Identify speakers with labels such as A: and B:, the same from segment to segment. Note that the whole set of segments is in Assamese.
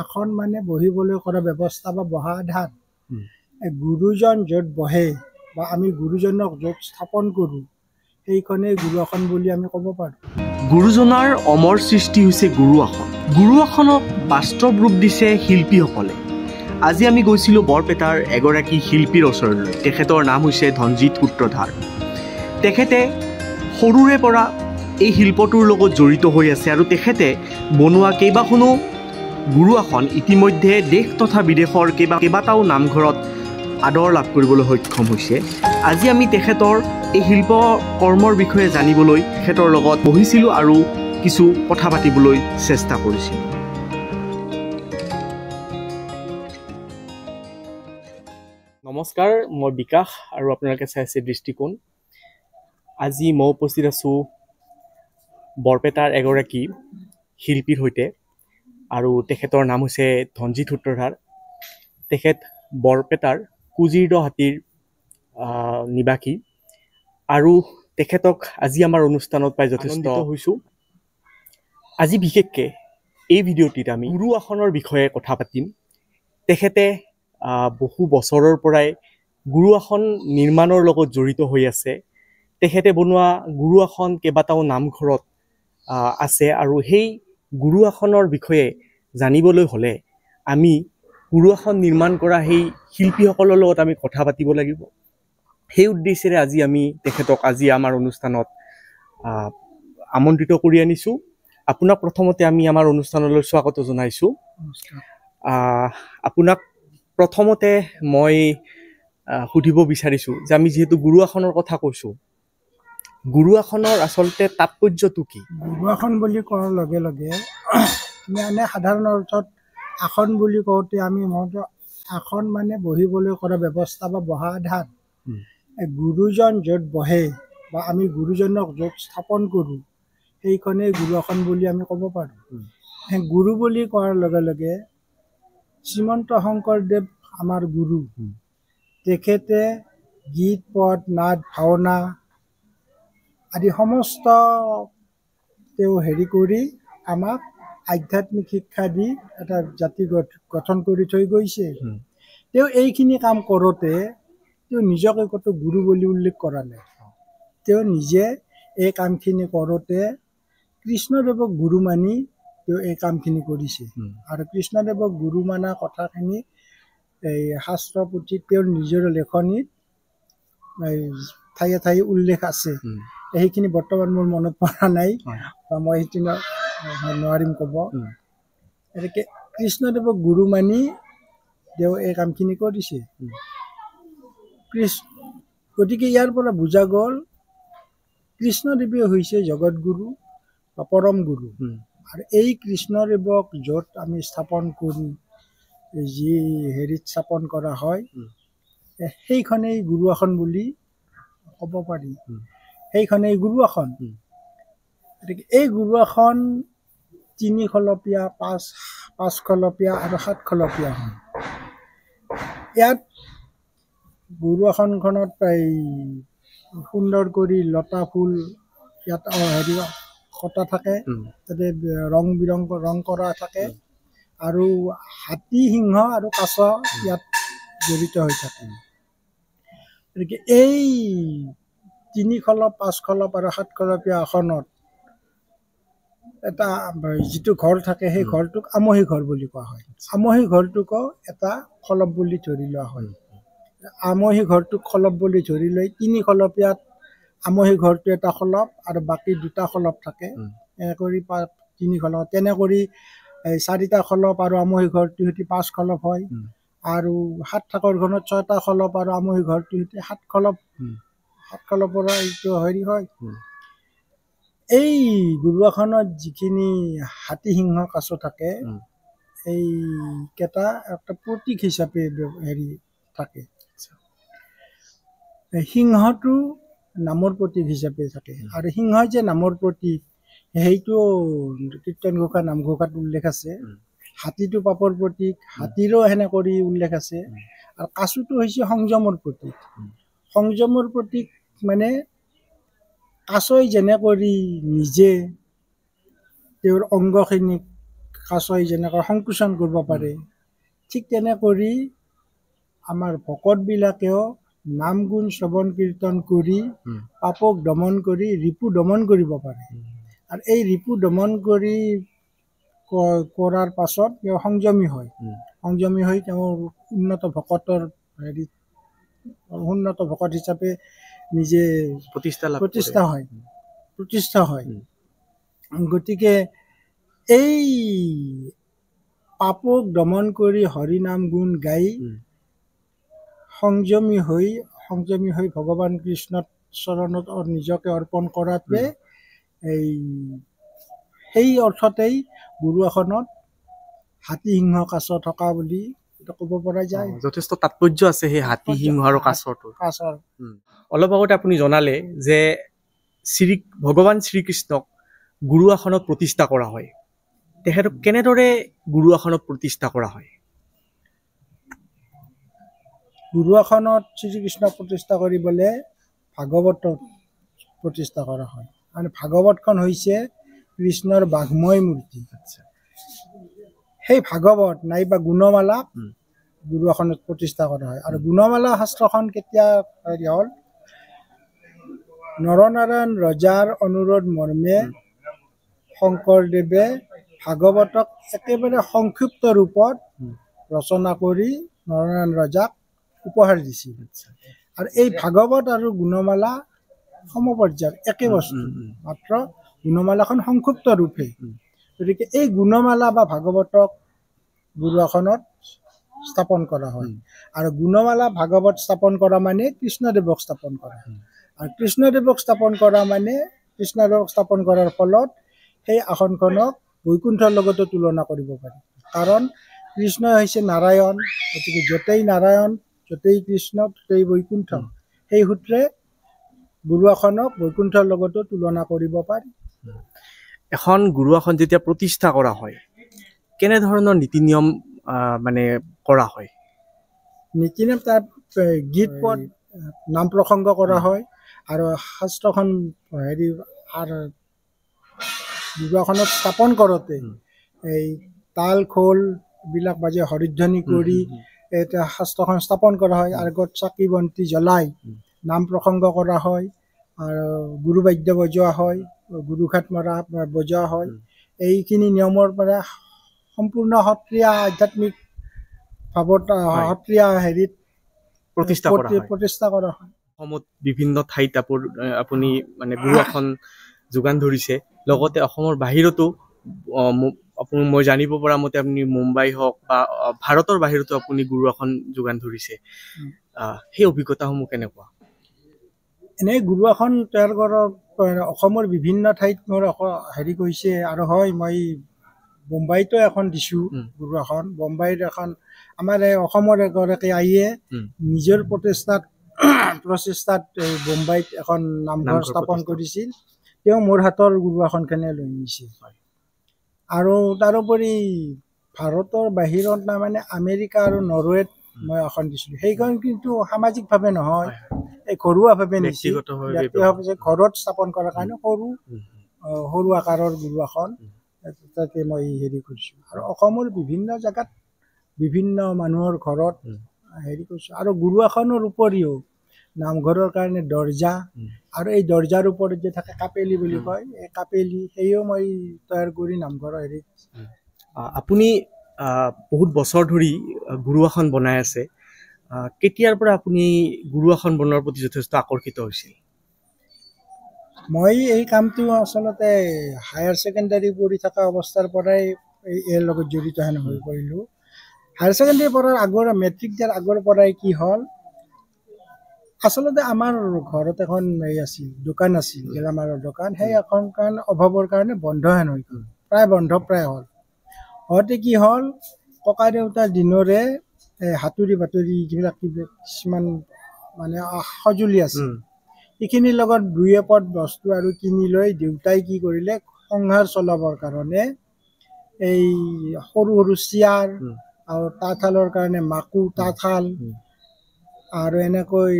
A: আসন মানে বহিবলৈ কৰা ব্যৱস্থা বা বহা ধান গুৰুজন য'ত বহে বা আমি গুৰুজনক য'ত স্থাপন কৰোঁ সেইখনেই গুৰু আসন বুলি আমি ক'ব পাৰোঁ।
B: গুৰুজনাৰ অমৰ সৃষ্টি হৈছে গুৰু আসন। গুৰু আসনক বাস্তৱ ৰূপ দিছে শিল্পীসকলে। আজি আমি গৈছিলোঁ বৰপেটাৰ এগৰাকী শিল্পীৰ ওচৰলৈ। তেখেতৰ নাম হৈছে ধনজিৎ সূত্ৰধাৰ। তেখেতে সৰুৰে পৰা এই শিল্পটোৰ লগত জড়িত হৈ আছে আৰু তেখেতে বনোৱা কেইবাখনো গুৰু আসন ইতিমধ্যে দেশ তথা বিদেশৰ কেইবাটাও নামঘৰত আদৰ লাভ কৰিবলৈ সক্ষম হৈছে। আজি আমি তেখেতৰ এই শিল্প কৰ্মৰ বিষয়ে জানিবলৈ তেখেতৰ লগত বহিছিলোঁ আৰু কিছু কথা পাতিবলৈ চেষ্টা কৰিছিলোঁ। নমস্কাৰ, মই বিকাশ আৰু আপোনালোকে চাই আছে দৃষ্টিকোণ। আজি মই উপস্থিত আছোঁ বৰপেটাৰ এগৰাকী শিল্পীৰ সৈতে আৰু তেখেতৰ নাম হৈছে ধনজিৎ সূত্ৰধাৰ। তেখেত বৰপেটাৰ কুজিৰদহাটীৰ নিবাসী আৰু তেখেতক আজি আমাৰ অনুষ্ঠানত পাই যথেষ্ট হৈছোঁ। আজি বিশেষকৈ এই ভিডিঅ'টিত আমি গুৰু আসনৰ বিষয়ে কথা পাতিম। তেখেতে বহু বছৰৰ পৰাই গুৰু আসন নিৰ্মাণৰ লগত জড়িত হৈ আছে। তেখেতে বনোৱা গুৰু আসন কেইবাটাও নামঘৰত আছে আৰু সেই গুৰু আসনৰ বিষয়ে জানিবলৈ হ'লে আমি গুৰু আসন নিৰ্মাণ কৰা সেই শিল্পীসকলৰ লগত আমি কথা পাতিব লাগিব। সেই উদ্দেশ্যেৰে আজি আমি তেখেতক আমাৰ অনুষ্ঠানত আমন্ত্ৰিত কৰি আনিছোঁ। আপোনাক প্ৰথমতে আমি আমাৰ অনুষ্ঠানলৈ স্বাগত জনাইছোঁ। আপোনাক প্ৰথমতে মই সুধিব বিচাৰিছোঁ যে আমি যিহেতু গুৰু আসনৰ কথা কৈছোঁ, গুৰু আসনৰ আচলতে তাৎপৰ্যটো কি?
A: গুৰু আসন বুলি কোৱাৰ লগে লগে আমি সাধাৰণ অৰ্থত আসন বুলি কওঁতে আমি আসন মানে বহিবলৈ কৰা ব্যৱস্থা বা বহা ধান গুৰুজন য'ত বহে বা আমি গুৰুজনক য'ত স্থাপন কৰোঁ সেইখনেই গুৰু আসন বুলি আমি ক'ব পাৰোঁ। গুৰু বুলি কোৱাৰ লগে লগে শ্ৰীমন্ত শংকৰদেৱ আমাৰ গুৰু। তেখেতে গীত পদ নাট ভাওনা আদি সমস্ত তেওঁ কৰি আমাক আধ্যাত্মিক শিক্ষা দি এটা জাতি গঠন কৰি থৈ গৈছে। তেওঁ এইখিনি কাম কৰোঁতে তেওঁ নিজকে কতো গুৰু বুলি উল্লেখ কৰা নাই। তেওঁ নিজে এই কামখিনি কৰোঁতে কৃষ্ণদেৱক গুৰু মানি তেওঁ এই কামখিনি কৰিছে আৰু কৃষ্ণদেৱক গুৰু মানা কথাখিনি এই শাস্ত্ৰ পুথিত তেওঁৰ নিজৰ লেখনিত ঠায়ে ঠায়ে উল্লেখ আছে। সেইখিনি বৰ্তমান মোৰ মনত পৰা নাই বা মই সেইটো নোৱাৰিম ক'ব। এনেকৈ কৃষ্ণদেৱক গুৰু মানি তেওঁ এই কামখিনি কৰিছে। গতিকে ইয়াৰ পৰা বুজা গ'ল কৃষ্ণদেৱে হৈছে জগতগুৰু বা পৰম গুৰু। আৰু এই কৃষ্ণদেৱক য'ত আমি স্থাপন কৰি যি স্থাপন কৰা হয় সেইখনেই গুৰু আসন বুলি ক'ব পাৰি। সেইখনেই গুৰু আসন। গতিকে এই গুৰু আসন 3 খলপীয়া, 5 খলপীয়া আৰু 7 খলপীয়া হয়। ইয়াত গুৰু আসনখনত সুন্দৰ কৰি লতা ফুল ইয়াত কটা থাকে, তাতে ৰং কৰা থাকে আৰু হাতী সিংহ আৰু কাছ ইয়াত জড়িত হৈ থাকে। গতিকে এই 3 খলপ, 5 খলপ আৰু 7 খলপীয়া আসনত এটা যিটো ঘৰ থাকে সেই ঘৰটোক আমহী ঘৰ বুলি কোৱা হয়। আমহী ঘৰটোকো এটা খলপ বুলি ধৰি লোৱা হয়। আমহী ঘৰটোক খলপ বুলি ধৰি লৈ 3 খলপীয়াত আমহী ঘৰটো এটা খলপ আৰু বাকী 2টা খলপ থাকে। কৰি 3 খলপ তেনে কৰি 4টা খলপ আৰু আমহী ঘৰটো সৈতে 5 খলপ হয় আৰু 7 থাকৰ ঘৰত 6টা খলপ আৰু আমহী ঘৰটো সৈতে 7 খলপ। 7 খলপৰ এইটো হয়। এই গুৰু আসনত যিখিনি হাতী সিংহ কাছ থাকে এই কেইটা একটা প্ৰতীক হিচাপে থাকে। সিংহটো নামৰ প্ৰতীক হিচাপে থাকে আৰু সিংহ যে নামৰ প্ৰতীক সেইটো কীৰ্তন ঘোষা নামঘোষাত উল্লেখ আছে। হাতীটো পাপৰ প্ৰতীক, হাতীৰো সেনে কৰি উল্লেখ আছে। আৰু কাছটো হৈছে সংযমৰ প্ৰতীক। সংযমৰ প্ৰতীক মানে কাছই যেনে কৰি নিজে তেওঁৰ অংগখিনিক কাছই যেনেকৈ সংকোচন কৰিব পাৰে, ঠিক তেনে কৰি আমাৰ ভকতবিলাকেও নাম গুণ শ্ৰৱণ কীৰ্তন কৰি পাপক দমন কৰি ৰিপু দমন কৰিব পাৰে। আৰু এই ৰিপু দমন কৰি কৰাৰ পাছত তেওঁ সংযমী হয়। সংযমী হৈ তেওঁ উন্নত ভকতৰ উন্নত ভকত হিচাপে নিজে প্ৰতিষ্ঠা হয়। গতিকে এই পাপক দমন কৰি হৰি নাম গুণ গাই সংযমী হৈ ভগৱান কৃষ্ণৰ চৰণত নিজকে অৰ্পণ কৰাটোৱে সেই অৰ্থতেই গুৰু আসনত হাতী সিংহ কাছ থকা বুলি ক'ব পৰা যায়।
B: যথেষ্ট তাৎপৰ্য আছে সেই হাতী সিংহ আৰু কাছৰ। অলপ আগতে আপুনি জনালে যে ভগৱান শ্ৰীকৃষ্ণক গুৰু আসনত প্ৰতিষ্ঠা কৰা হয়। তেখেতক কেনেদৰে গুৰু আসনত প্ৰতিষ্ঠা কৰা হয়?
A: গুৰু আসনত শ্ৰীকৃষ্ণক প্ৰতিষ্ঠা কৰিবলৈ ভাগৱতত প্ৰতিষ্ঠা কৰা হয়। মানে ভাগৱতখন হৈছে কৃষ্ণৰ বাঘময় মূৰ্তি। সেই ভাগৱত নাইবা গুণমালাক গুৰু আসনত প্ৰতিষ্ঠা কৰা হয়। আৰু গুণমালা শাস্ত্ৰখন কেতিয়া হ'ল? নৰনাৰায়ণ ৰজাৰ অনুৰোধ মৰ্মে শংকৰদেৱে ভাগৱতক একেবাৰে সংক্ষিপ্ত ৰূপত ৰচনা কৰি নৰনাৰায়ণ ৰজাক উপহাৰ দিছিল। আৰু এই ভাগৱত আৰু গুণমালা সমপৰ্যায়ৰ একে বস্তু, মাত্ৰ গুণমালাখন সংক্ষিপ্ত ৰূপে। গতিকে এই গুণমালা বা ভাগৱতক গুৰু আসনত স্থাপন কৰা হয়। আৰু গুণমালা ভাগৱত স্থাপন কৰা মানে কৃষ্ণদেৱক স্থাপন কৰা। আৰু কৃষ্ণদেৱক স্থাপন কৰা মানে কৃষ্ণদেৱক স্থাপন কৰাৰ ফলত সেই আসনখনক বৈকুণ্ঠৰ লগতো তুলনা কৰিব পাৰি। কাৰণ কৃষ্ণ হৈছে নাৰায়ণ, গতিকে য'তেই নাৰায়ণ, য'তেই কৃষ্ণ, ত'তেই বৈকুণ্ঠ। সেই সূত্ৰে গুৰু আসনক বৈকুণ্ঠৰ লগতো তুলনা কৰিব পাৰি।
B: এখন গুৰু আসন যেতিয়া প্ৰতিষ্ঠা কৰা হয়, কেনেধৰণৰ নীতি নিয়ম মানে কৰা হয়?
A: নীতি নিয়ম তাত গীত পদ নাম প্ৰসংগ কৰা হয়। আৰু শাস্ত্ৰখন আৰু গুৰু আসনত স্থাপন কৰোঁতে এই তাল খোল বিলাক বাজে হৰিধ্বনি কৰি এটা শাস্ত্ৰখন স্থাপন কৰা হয়। আৰু আগত চাকি বন্তি জ্বলাই নাম প্ৰসংগ কৰা হয়। আৰু গুৰু বাদ্য বজোৱা হয়, গুৰুঘাট মৰা বজোৱা হয়। এইখিনি নিয়মৰ পৰা সম্পূৰ্ণ সত্ৰীয়া আধ্যাত্মিক ভাৱত সত্ৰীয়া হেৰিত প্ৰতিষ্ঠা কৰা হয়।
B: অসমত বিভিন্ন ঠাইত আপুনি মানে গুৰু আসন যোগান ধৰিছে। লগতে অসমৰ বাহিৰতো মই জানিব পৰা মতে আপুনি মুম্বাই হওক বা ভাৰতৰ বাহিৰতো আপুনি গুৰু আসন যোগান ধৰিছে। সেই অভিজ্ঞতাসমূহ কেনেকুৱা?
A: এনেই গুৰু আসন তৈয়াৰ কৰাৰ অসমৰ বিভিন্ন ঠাইত মোৰ কৰিছে। আৰু হয়, মই বোম্বাইতো এখন দিছোঁ গুৰু আসন। বোম্বাইত এখন আমাৰ অসমৰ এগৰাকী আইয়ে নিজৰ প্ৰচেষ্টাত বোম্বাইত এখন নামঘৰ স্থাপন কৰিছিল। তেওঁ মোৰ হাতৰ গুৰু আসনখনে লৈ নিছিল। আৰু তাৰোপৰি ভাৰতৰ বাহিৰত তাৰমানে আমেৰিকা আৰু নৰৱেত মই আসন দিছিলোঁ। সেইখন কিন্তু সামাজিকভাৱে নহয়, এই ঘৰুৱাভাৱে নিছিল। ব্যক্তিগতভাৱে ঘৰত স্থাপন কৰাৰ কাৰণে সৰু আকাৰৰ গুৰু আসন তাতে মই কৰিছোঁ। আৰু অসমৰ বিভিন্ন জেগাত বিভিন্ন মানুহৰ ঘৰত কৰিছোঁ। আৰু গুৰু আসনৰ উপৰিও নামঘৰৰ কাৰণে দৰ্জা, আৰু এই দৰ্জাৰ ওপৰত যে থাকে কাপেলি বুলি কয়, এই কাপেলি সেয়াও মই তৈয়াৰ কৰি নামঘৰৰ
B: আপুনি বহুত বছৰ ধৰি গুৰু আসন বনাই আছে। কেতিয়াৰ পৰা আপুনি গুৰু আসন বনোৱাৰ প্ৰতি যথেষ্ট আকৰ্ষিত হৈছিল?
A: মই এই কামটো আচলতে হায়াৰ ছেকেণ্ডাৰী পঢ়ি থকা অৱস্থাৰ পৰাই ইয়াৰ লগত জড়িত হৈ পৰিলোঁ। হায়াৰ ছেকেণ্ডাৰী পঢ়াৰ মেট্ৰিক দিয়াৰ আগৰ পৰাই কি হ'ল, আচলতে আমাৰ ঘৰত এখন দোকান আছিল, গেলামালৰ দোকান। সেই এখন অভাৱৰ কাৰণে বন্ধ হৈ গ'ল, প্ৰায় হ'ল। হওঁতে কি হ'ল, ককা দেউতাৰ দিনৰে হাতুৰি বাতুৰি যিবিলাক কিছুমান মানে সঁজুলি আছিল, সেইখিনিৰ লগত দুই এপদ বস্তু আৰু কিনি লৈ দেউতাই কি কৰিলে, সংসাৰ চলাবৰ কাৰণে এই সৰু সৰু চিয়াৰ আৰু তাঁতশালৰ কাৰণে মাকু, তাঁতশাল আৰু এনেকৈ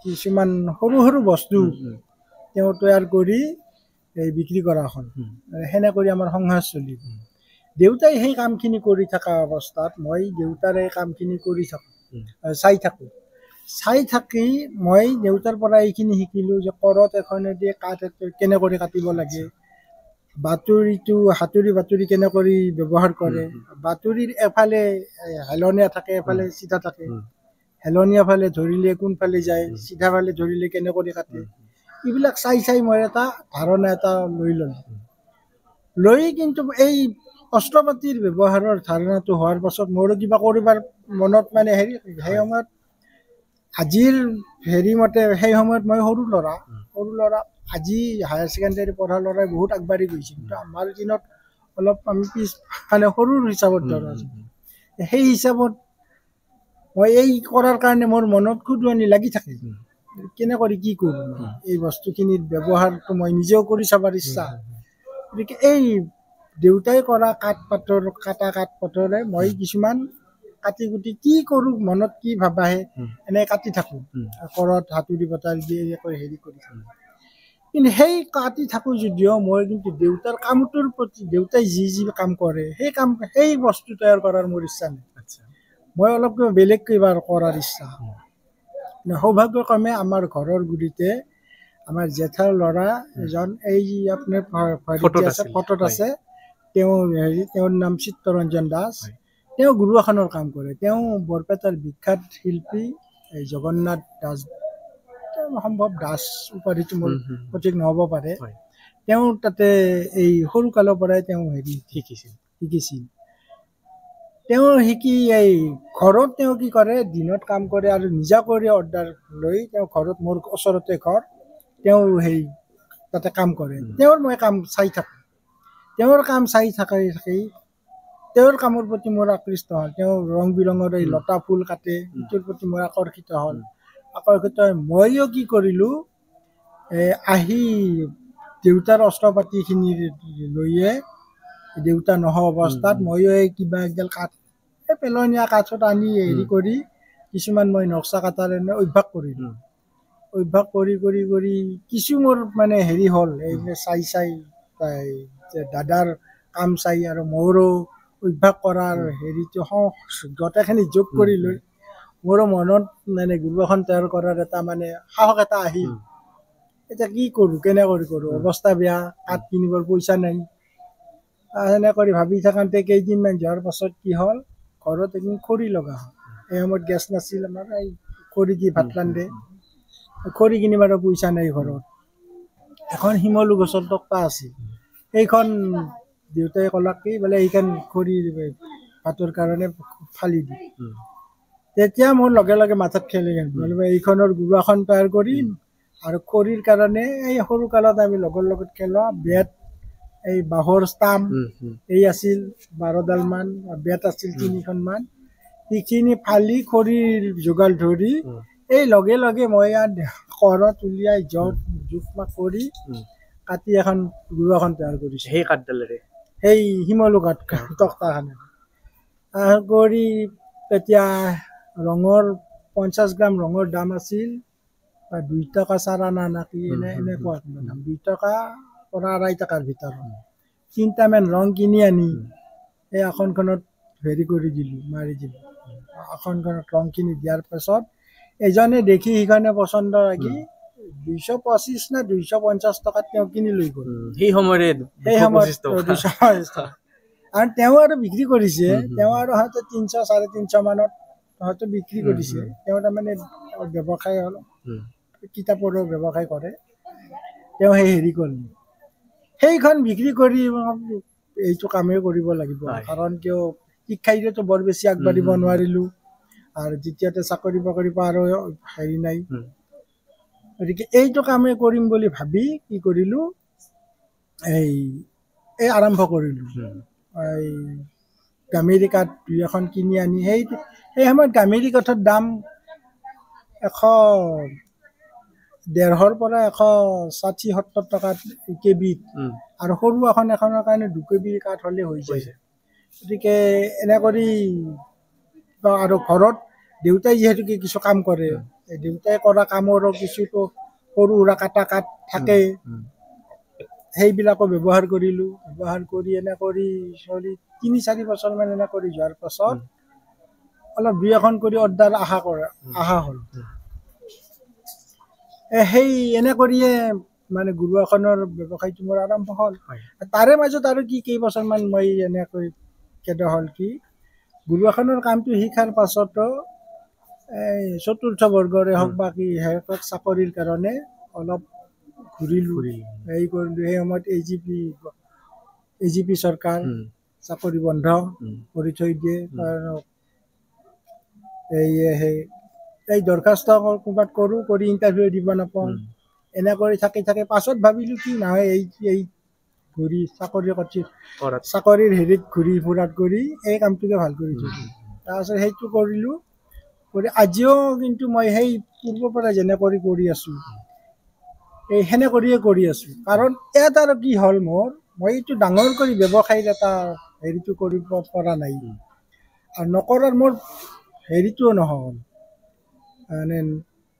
A: কিছুমান সৰু সৰু বস্তু তেওঁ তৈয়াৰ কৰি বিক্ৰী কৰা হ'ল। সেনে কৰি আমাৰ সংসাৰ চলিল। দেউতাই সেই কামখিনি কৰি থকা অৱস্থাত মই দেউতাৰ এই কামখিনি কৰি থাকোঁ, চাই থাকোঁ। চাই থাকি মই দেউতাৰ পৰা এইখিনি শিকিলোঁ যে কৰত এখনেদি কাঠ কেনে কৰি কাটিব লাগে, বাতৰিটো হাতুৰি কেনে কৰি ব্যৱহাৰ কৰে, বাতৰিৰ এফালে হেলনীয়া থাকে, এফালে চিধা থাকে, হেলনীয়া ফালে ধৰিলে কোনফালে যায়, চিধা ফালে ধৰিলে কেনে কৰি কাটে, এইবিলাক চাই মই এটা ধাৰণা এটা লৈ ল'লোঁ। লৈ কিন্তু এই অস্ত্ৰ পাতিৰ ব্যৱহাৰৰ ধাৰণাটো হোৱাৰ পাছত মোৰো কিবা কৰিবাৰ মনত মানে হেৰি, সেই সময়ত আজিৰ মতে সেই সময়ত মই সৰু ল'ৰা আজি হায়াৰ ছেকেণ্ডেৰী পঢ়া ল'ৰাই বহুত আগবাঢ়ি গৈছে, কিন্তু আমাৰ দিনত অলপ আমি পিছ মানে সৰুৰ হিচাপত ধৰা সেই হিচাপত মই এই কৰাৰ কাৰণে মোৰ মনত খুদুৱনি লাগি থাকে, কেনে কৰি কি কৰোঁ, এই বস্তুখিনিৰ ব্যৱহাৰটো মই নিজেও কৰি চাবৰ ইচ্ছা। গতিকে এই দেউতাই কৰা কাটা কাঠ পাতৰে মই কিছুমান কাটি কুটি কি কৰোঁ, মনত কি ভাব আহে এনে কাটি থাকোঁ, কৰত হাতুৰি বটাৰ দিয়ে হেৰি কৰি থাকোঁ। কিন্তু সেই কাটি থাকোঁ যদিও মই কিন্তু দেউতাৰ কামটোৰ প্ৰতি, দেউতাই যি কাম কৰে সেই বস্তু তৈয়াৰ কৰাৰ মোৰ ইচ্ছা নাই। মই অলপ কিবা বেলেগ কিবা কৰাৰ ইচ্ছা। সৌভাগ্যক্ৰমে আমাৰ ঘৰৰ গুৰিতে আমাৰ জেঠাৰ ল'ৰা এজন, এই আপোনাৰ ফটোত আছে, তেওঁৰ নাম চিত্তৰঞ্জন দাস। তেওঁ গুৰুৱাসনৰ কাম কৰে। তেওঁ বৰপেটাৰ বিখ্যাত শিল্পী এই জগন্নাথ দাস, সম্ভৱ দাস উপাধিটো মোৰ সঠিক নহ'ব পাৰে। তেওঁ তাতে এই সৰু কালৰ পৰাই তেওঁ হেৰি শিকিছিল। তেওঁ শিকি এই ঘৰত তেওঁ কি কৰে, দিনত কাম কৰে আৰু নিজা কৰি অৰ্ডাৰ লৈ তেওঁ ঘৰত, মোৰ ওচৰতে ঘৰ, তেওঁ হেৰি তাতে কাম কৰে। তেওঁৰ মই কাম চাই থাকোঁ। তেওঁৰ কাম চাই থাকি তেওঁৰ কামৰ প্ৰতি মোৰ আকৃষ্ট হ'ল। তেওঁ ৰং বিৰঙৰ এই লতা ফুল কাটে, সেইটোৰ প্ৰতি মই আকৰ্ষিত হৈ ময়ো কি কৰিলোঁ, আহি দেউতাৰ অস্ত্ৰ পাতিখিনি লৈয়ে, দেউতা নোহোৱা অৱস্থাত ময়ো এই কিবা একডাল কাঠ, এই পেলনীয়া কাঠত আনি হেৰি কৰি কিছুমান মই নক্সা কাটাৰে অভ্যাস কৰিলোঁ। অভ্যাস কৰি কিছু মোৰ মানে হেৰি হ'ল, এই চাই দাদাৰ কাম চাই আৰু মোৰো অভ্যাস কৰাৰ হেৰিটো গোটেইখিনি যোগ কৰি লৈ মোৰো মনত মানে গুৰুৱাসন তৈয়াৰ কৰাৰ এটা মানে সাহস এটা আহিল। এতিয়া কি কৰোঁ, কেনে কৰি কৰোঁ, অৱস্থা বেয়া, কাঠ কিনিবৰ পইচা নাই। সেনে কৰি ভাবি থাকোঁতে কেইদিনমান যোৱাৰ পাছত কি হ'ল, ঘৰত এদিন খৰি লগা হ'ল। এই সময়ত গেছ নাছিল আমাৰ, এই খৰি দি ভাত ৰান্ধে, খৰি কিনিবৰ পইচা নাই ঘৰত। এখন শিমলু গছৰ তক্তা আছিল, সেইখন দেউতাই ক'লাক কি বোলে এইখন খৰি ভাতৰ কাৰণে ফালি দি। তেতিয়া মোৰ লগে লগে মাথাত খেলি গ'ল, বোলে এইখনৰ গুৰুৱাসন তৈয়াৰ কৰিম আৰু খৰিৰ কাৰণে এই সৰু কালত আমি লগৰ লগত খেলোৱা বেত, এই বাঁহৰ ষ্টাম্প এই আছিল 12ডাল মান, বেত আছিল 3খনমান, সেইখিনি ফালি খৰিৰ যোগাৰ ধৰি এই লগে লগে মই ঘৰত উলিয়াই জোখ মাখ কৰি কাটি এখন গুৰুৱাসন তৈয়াৰ কৰিছোঁ। সেই কাঠডালেৰে, সেই শিমলু কাঠ তক্তাখনে কৰি। তেতিয়া ৰঙৰ 50 গ্ৰাম ৰঙৰ দাম আছিল 2 টকা 4 আনা নাকি এনেকুৱা দাম, 2 টকা পৰা 2.5 টকাৰ ভিতৰত। 3টামান ৰং কিনি আনি এই আসনখনত হেৰি কৰি দিলোঁ, মাৰি দিলোঁ। আসনখনত ৰংখিনি দিয়াৰ পাছত এজনে দেখি সিখনে পচন্দ লাগি 225 না 250 টকাত তেওঁ কিনি লৈ গ'ল। সেই সময়ত 225 টকা। আৰু তেওঁ আৰু বিক্ৰী কৰিছে, তেওঁ আৰু হয়তো 300 350 মানত হয়তো বিক্ৰী কৰিছে। তেওঁ তাৰমানে ব্যৱসায় হ'ল, কিতাপৰো ব্যৱসায় কৰে। তেওঁ সেই হেৰি কৰিলে, সেইখন বিক্ৰী কৰি এইটো কামেই কৰিব লাগিব। কাৰণ কিয়, শিক্ষাইতো বৰ বেছি আগবাঢ়িব নোৱাৰিলোঁ, আৰু দ্বিতীয়তে চাকৰি বাকৰি পৰা আৰু হেৰি নাই। গতিকে এইটো কামেই কৰিম বুলি ভাবি কি কৰিলোঁ, এই আৰম্ভ কৰিলোঁ। এই গামেৰি কাঠ 2 এখন কিনি আনি, সেই সময়ত গামেৰি কাঠৰ দাম 150 পৰা 160-70 টকাত কেবিত, আৰু সৰু এখনৰ কাৰণে 2 কেবি কাঠ হ'লে হৈ যায়। গতিকে এনে কৰি, আৰু ঘৰত দেউতাই যিহেতুকে কিছু কাম কৰে, দেউতাই কৰা কামৰো কিছুতো সৰু সুৰা কাটা কাঠ থাকেই। সেইবিলাকো ব্যৱহাৰ কৰিলোঁ। ব্যৱহাৰ কৰি এনে কৰি চলি 3-4 বছৰমান এনে কৰি যোৱাৰ পাছত অলপ 2-এখন কৰি অৰ্ডাৰ অহা হ'ল। সেই এনে কৰিয়ে মানে গুৰু আসনৰ ব্যৱসায়টো মোৰ আৰম্ভ হ'ল। তাৰে মাজত আৰু কি কেইবছৰমান মই এনেকৈ কেনে হ'ল কি গুৰু আসনৰ কামটো শিকাৰ পাছতো এই চতুৰ্থ বৰ্গৰে হওক বা কি শেষত চাকৰিৰ কাৰণে অলপ ঘূৰিলোঁ। হেৰি কৰিলোঁ। সেই সময়ত AGP চৰকাৰ চাকৰি বন্ধ কৰি থৈ দিয়ে। এই দৰখাস্ত ক'ৰবাত কৰোঁ, কৰি ইণ্টাৰভিউ দিব নাপাওঁ। এনে কৰি থাকি পাছত ভাবিলোঁ কি নহয় এই ঘূৰি চাকৰিৰ হেৰিত ঘূৰি ফুৰাত কৰি এই কামটোকে ভাল কৰি থৈছোঁ। তাৰপাছত সেইটো কৰিলোঁ। কৰি আজিও কিন্তু মই সেই পূৰ্বৰ পৰা যেনে কৰি আছোঁ সেনে কৰিয়ে কৰি আছোঁ। কাৰণ ইয়াত আৰু কি হ'ল মই এইটো ডাঙৰ কৰি ব্যৱসায়ৰ এটা হেৰিটো কৰিব পৰা নাই। আৰু নকৰাৰ মোৰ হেৰিটোও নহ'ল, মানে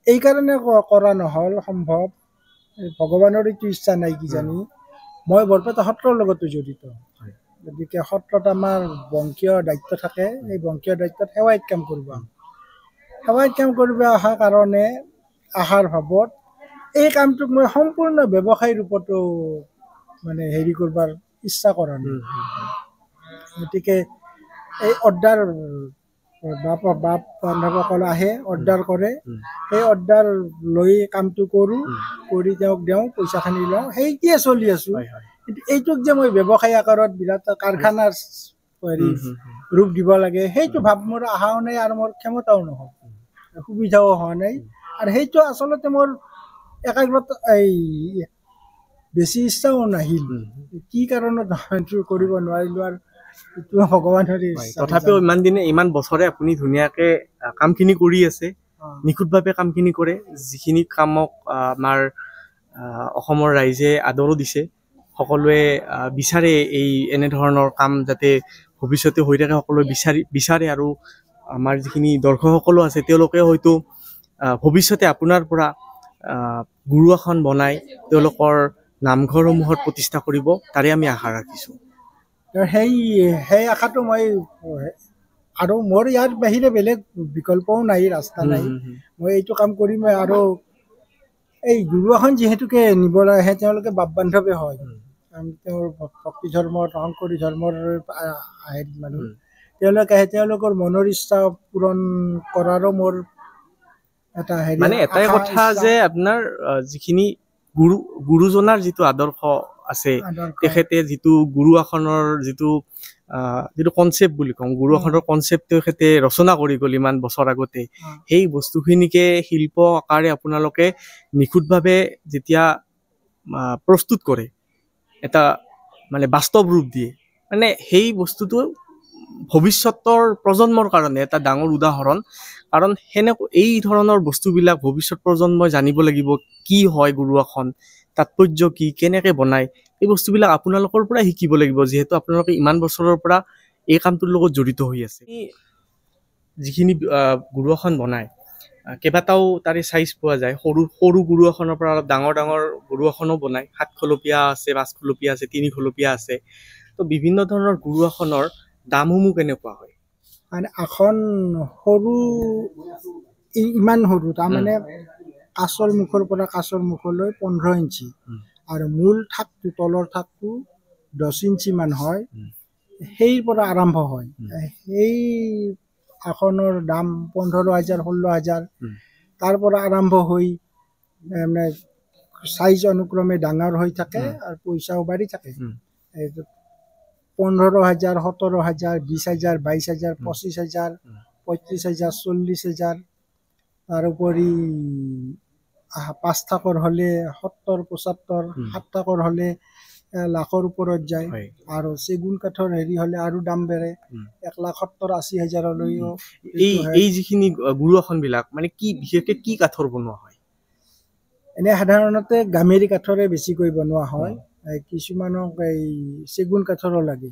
A: এইকাৰণে কৰা নহ'ল সম্ভৱ ভগৱানৰ এইটো ইচ্ছা নাই কিজানি। মই বৰপেটা সত্ৰৰ লগতো জড়িত। গতিকে সত্ৰত আমাৰ বংশীয় দায়িত্ব থাকে। এই বংশীয় দায়িত্বত সেৱায়ত কাম কৰিব অহাৰ কাৰণে অহাৰ ভাৱত এই কামটোক মই সম্পূৰ্ণ ব্যৱসায় ৰূপতো মানে হেৰি কৰবাৰ ইচ্ছা কৰা নাই। গতিকে এই অৰ্ডাৰ বান্ধৱসকল আহে, অৰ্ডাৰ কৰে, সেই অৰ্ডাৰ লৈ কামটো কৰোঁ, কৰি তেওঁক দিওঁ, পইচাখিনি লওঁ, সেইটোৱে চলি আছোঁ। কিন্তু এইটোক যে মই ব্যৱসায় আকাৰত বিৰাট কাৰখানাৰ হেৰি ৰূপ দিব লাগে সেইটো ভাৱ মোৰ অহাও নাই আৰু মোৰ ক্ষমতাও নহ'ল, সুবিধাও হোৱা নাই। আৰু সেইটো আচলতে মোৰ একাগ্ৰতা বেছি ইচ্ছাও নাহিল। কি কাৰণত কৰিব নোৱাৰিলোঁ আৰু এইটো ভগৱানৰ ইচ্ছা।
B: তথাপিও ইমান বছৰে আপুনি ধুনীয়াকে কামখিনি কৰি আছে, নিখুঁতভাৱে কামখিনি কৰে। যিখিনি কামক আমাৰ অসমৰ ৰাইজে আদৰো দিছে, সকলোৱে বিচাৰে এই এনেধৰণৰ কাম যাতে ভৱিষ্যতে হৈ থাকে, সকলোৱে বিচাৰে। আৰু আমাৰ যিখিনি দৰ্শকসকলো আছে তেওঁলোকে হয়তো ভৱিষ্যতে আপোনাৰ পৰা গুৰু আসন বনাই তেওঁলোকৰ নামঘৰসমূহত প্ৰতিষ্ঠা কৰিব, তাৰে আমি আশা ৰাখিছোঁ। সেই আশাটো মই আৰু মোৰ ইয়াৰ বাহিৰে বেলেগ বিকল্পও নাই, ৰাস্তা নাই। মই এইটো কাম কৰিমেই। আৰু এই গুৰু আসন যিহেতুকে নিবলৈ আহে তেওঁলোকে বাপ বান্ধৱে হয়। তেওঁৰ ভক্তি ধৰ্মৰ শংকৰী ধৰ্মৰ মানুহ তেওঁলোকে আহে, তেওঁলোকৰ মনৰ ইচ্ছা পূৰণ কৰাৰো মোৰ এটা হেৰি। মানে এটাই কথা যে আপোনাৰ যিখিনি গুৰুজনাৰ যিটো আদৰ্শ আছে, তেখেতে যিটো গুৰু আসনৰ যিটো কনচেপ্ট বুলি কওঁ, গুৰু আসনৰ কনচেপ্ট তেখেতে ৰচনা কৰি গ'ল ইমান বছৰ আগতে। সেই বস্তুখিনিকে শিল্প আকাৰে আপোনালোকে নিখুঁতভাৱে যেতিয়া প্ৰস্তুত কৰে, এটা মানে বাস্তৱ ৰূপ দিয়ে, মানে সেই বস্তুটো ভৱিষ্যতৰ প্ৰজন্মৰ কাৰণে এটা ডাঙৰ উদাহৰণ। কাৰণ এই ধৰণৰ বস্তুবিলাক ভৱিষ্যত প্ৰজন্মই জানিব লাগিব, কি হয় গুৰু আসন, তাৎপৰ্য কি, কেনেকে বনায়, এই বস্তুবিলাক আপোনালোকৰ পৰা শিকিব লাগিব, যিহেতু আপোনালোকে ইমান বছৰৰ পৰা এই কামটোৰ লগত জড়িত হৈ আছে। যিখিনি গুৰু আসন বনায় কেইবাটাও তাৰে চাইজ পোৱা যায়, সৰু গুৰু আসনৰ পৰা অলপ ডাঙৰ গুৰু আসনো বনায়। 7 খলপীয়া আছে, 5 খলপীয়া আছে, 3 খলপীয়া আছে। তো বিভিন্ন ধৰণৰ গুৰু আসনৰ দামসমূহ কেনেকুৱা হয়?
A: মানে আসন সৰু, ইমান সৰু, তাৰমানে কাছৰ মুখৰ পৰা কাছৰ মুখলৈ 15 ইঞ্চি, আৰু মূল থাকটো তলৰ থাকটো 10 ইঞ্চি মান হয়। সেই পৰা আৰম্ভ হয়। সেই আসনৰ দাম 15,000, 16,000 তাৰ পৰা আৰম্ভ হৈ মানে চাইজ অনুক্ৰমে ডাঙৰ হৈ থাকে আৰু পইচাও বাঢ়ি থাকে। 15,000, 17,000, 20,000, 22,000, 25,000, 35,000, 40,000। তাৰোপৰি 5 থাকৰ হ'লে 70-75, 7 থাকৰ হ'লে লাখৰ ওপৰত যায়। আৰু চেগুন কাঠৰ হেৰি হ'লে আৰু দাম বেৰে, 1,70,000-80,000লৈও।
B: এই যিখিনি গুৰু আসন বিলাক মানে কি বিশেষকে কি কাঠৰ বনোৱা হয়?
A: এনে সাধাৰণতে গামেৰী কাঠৰে বেছিকৈ বনোৱা হয়। কিছুমানক এই চেগুন কাঠৰো লাগে।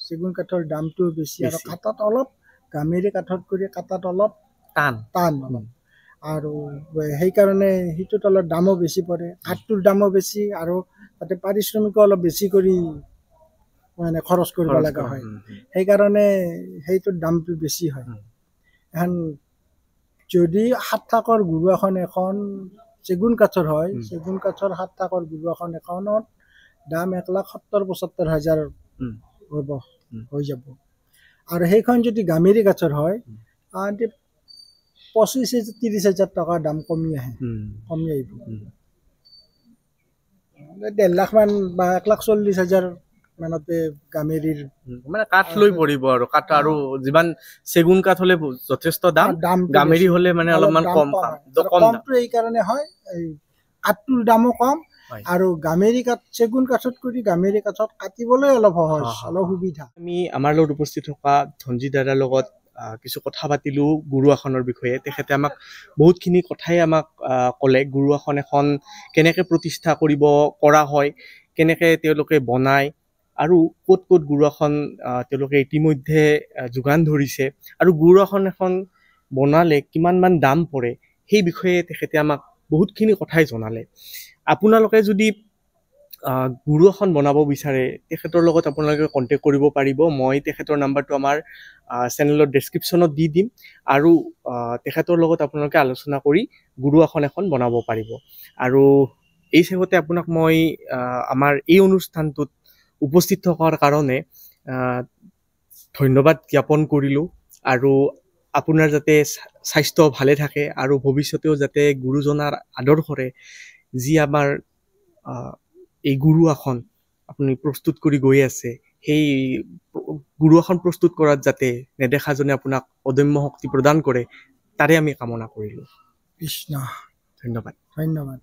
A: চেগুন কাঠৰ দামটো বেছি আৰু কাটাত অলপ গামেৰী কাঠত কৰি কাটাত অলপ টান অলপ। আৰু সেইকাৰণে সেইটোত অলপ দামো বেছি পৰে, কাঠটোৰ দামো বেছি, আৰু তাতে পাৰিশ্ৰমিকো অলপ বেছি কৰি মানে খৰচ কৰিব লগা হয়। সেইকাৰণে সেইটোৰ দামটো বেছি হয়। এখন যদি 7 থাকৰ গুৰুৱাখন এখন চেগুন কাঠৰ হয়, চেগুন কাঠৰ 7 থাকৰ গুৰুৱাখন এখনত দাম 1,70,75,000 হ'ব, হৈ যাব। আৰু সেইখন যদি গামেৰী কাঠৰ হয়, 25,000-30,000 টকা দাম কমি আহিব। 1.5 লাখ মান বা 1,40,000 মানতে গামেৰীৰ
B: মানে কাঠ লৈ পৰিব, আৰু কাঠ আৰু যিমান চেগুন কাঠ হলে যথেষ্ট দাম, গামেৰী হলে মানে অলপমান কম
A: দামটো এই কাৰণে হয়, এই কাঠটোৰ দামো কম, আৰু গামেৰী কাঠ চেগুন কাঠত কৰি গামেৰী কাঠত কাটিবলৈ অলপ সহজ, অলপ সুবিধা।
B: আমি আমাৰ লগত উপস্থিত থকা ধনজিৎ দাদাৰ লগত কিছু কথা পাতিলো গুৰু আসনৰ বিষয়ে। তেখেতে আমাক বহুতখিনি কথাই আমাক ক'লে, গুৰু আসন এখন কেনেকৈ প্ৰতিষ্ঠা কৰা হয়, কেনেকৈ তেওঁলোকে বনায়, আৰু ক'ত ক'ত গুৰু আসন তেওঁলোকে ইতিমধ্যে যোগান ধৰিছে, আৰু গুৰু আসন এখন বনালে কিমানমান দাম পৰে, সেই বিষয়ে তেখেতে আমাক বহুতখিনি কথাই জনালে। আপোনালোকে যদি গুৰু আসন বনাব বিচাৰে, তেখেতৰ লগত আপোনালোকে কণ্টেক্ট কৰিব পাৰিব। মই তেখেতৰ নাম্বাৰটো আমাৰ চেনেলৰ ডেছক্ৰিপশ্যনত দি দিম, আৰু তেখেতৰ লগত আপোনালোকে আলোচনা কৰি গুৰু আসন এখন বনাব পাৰিব। আৰু এই চেগতে আপোনাক মই আমাৰ এই অনুষ্ঠানটোত উপস্থিত থকাৰ কাৰণে ধন্যবাদ জ্ঞাপন কৰিলোঁ, আৰু আপোনাৰ যাতে স্বাস্থ্য ভালে থাকে, আৰু ভৱিষ্যতেও যাতে গুৰুজনাৰ আদৰ্শৰে যি আমাৰ এই গুৰু আসন আপুনি প্ৰস্তুত কৰি গৈ আছে, সেই গুৰু আসন প্ৰস্তুত কৰাত যাতে নেদেখাজনে আপোনাক অদম্য শক্তি প্ৰদান কৰে, তাৰে আমি কামনা কৰিলোঁ।
A: কৃষ্ণ।
B: ধন্যবাদ।
A: ধন্যবাদ।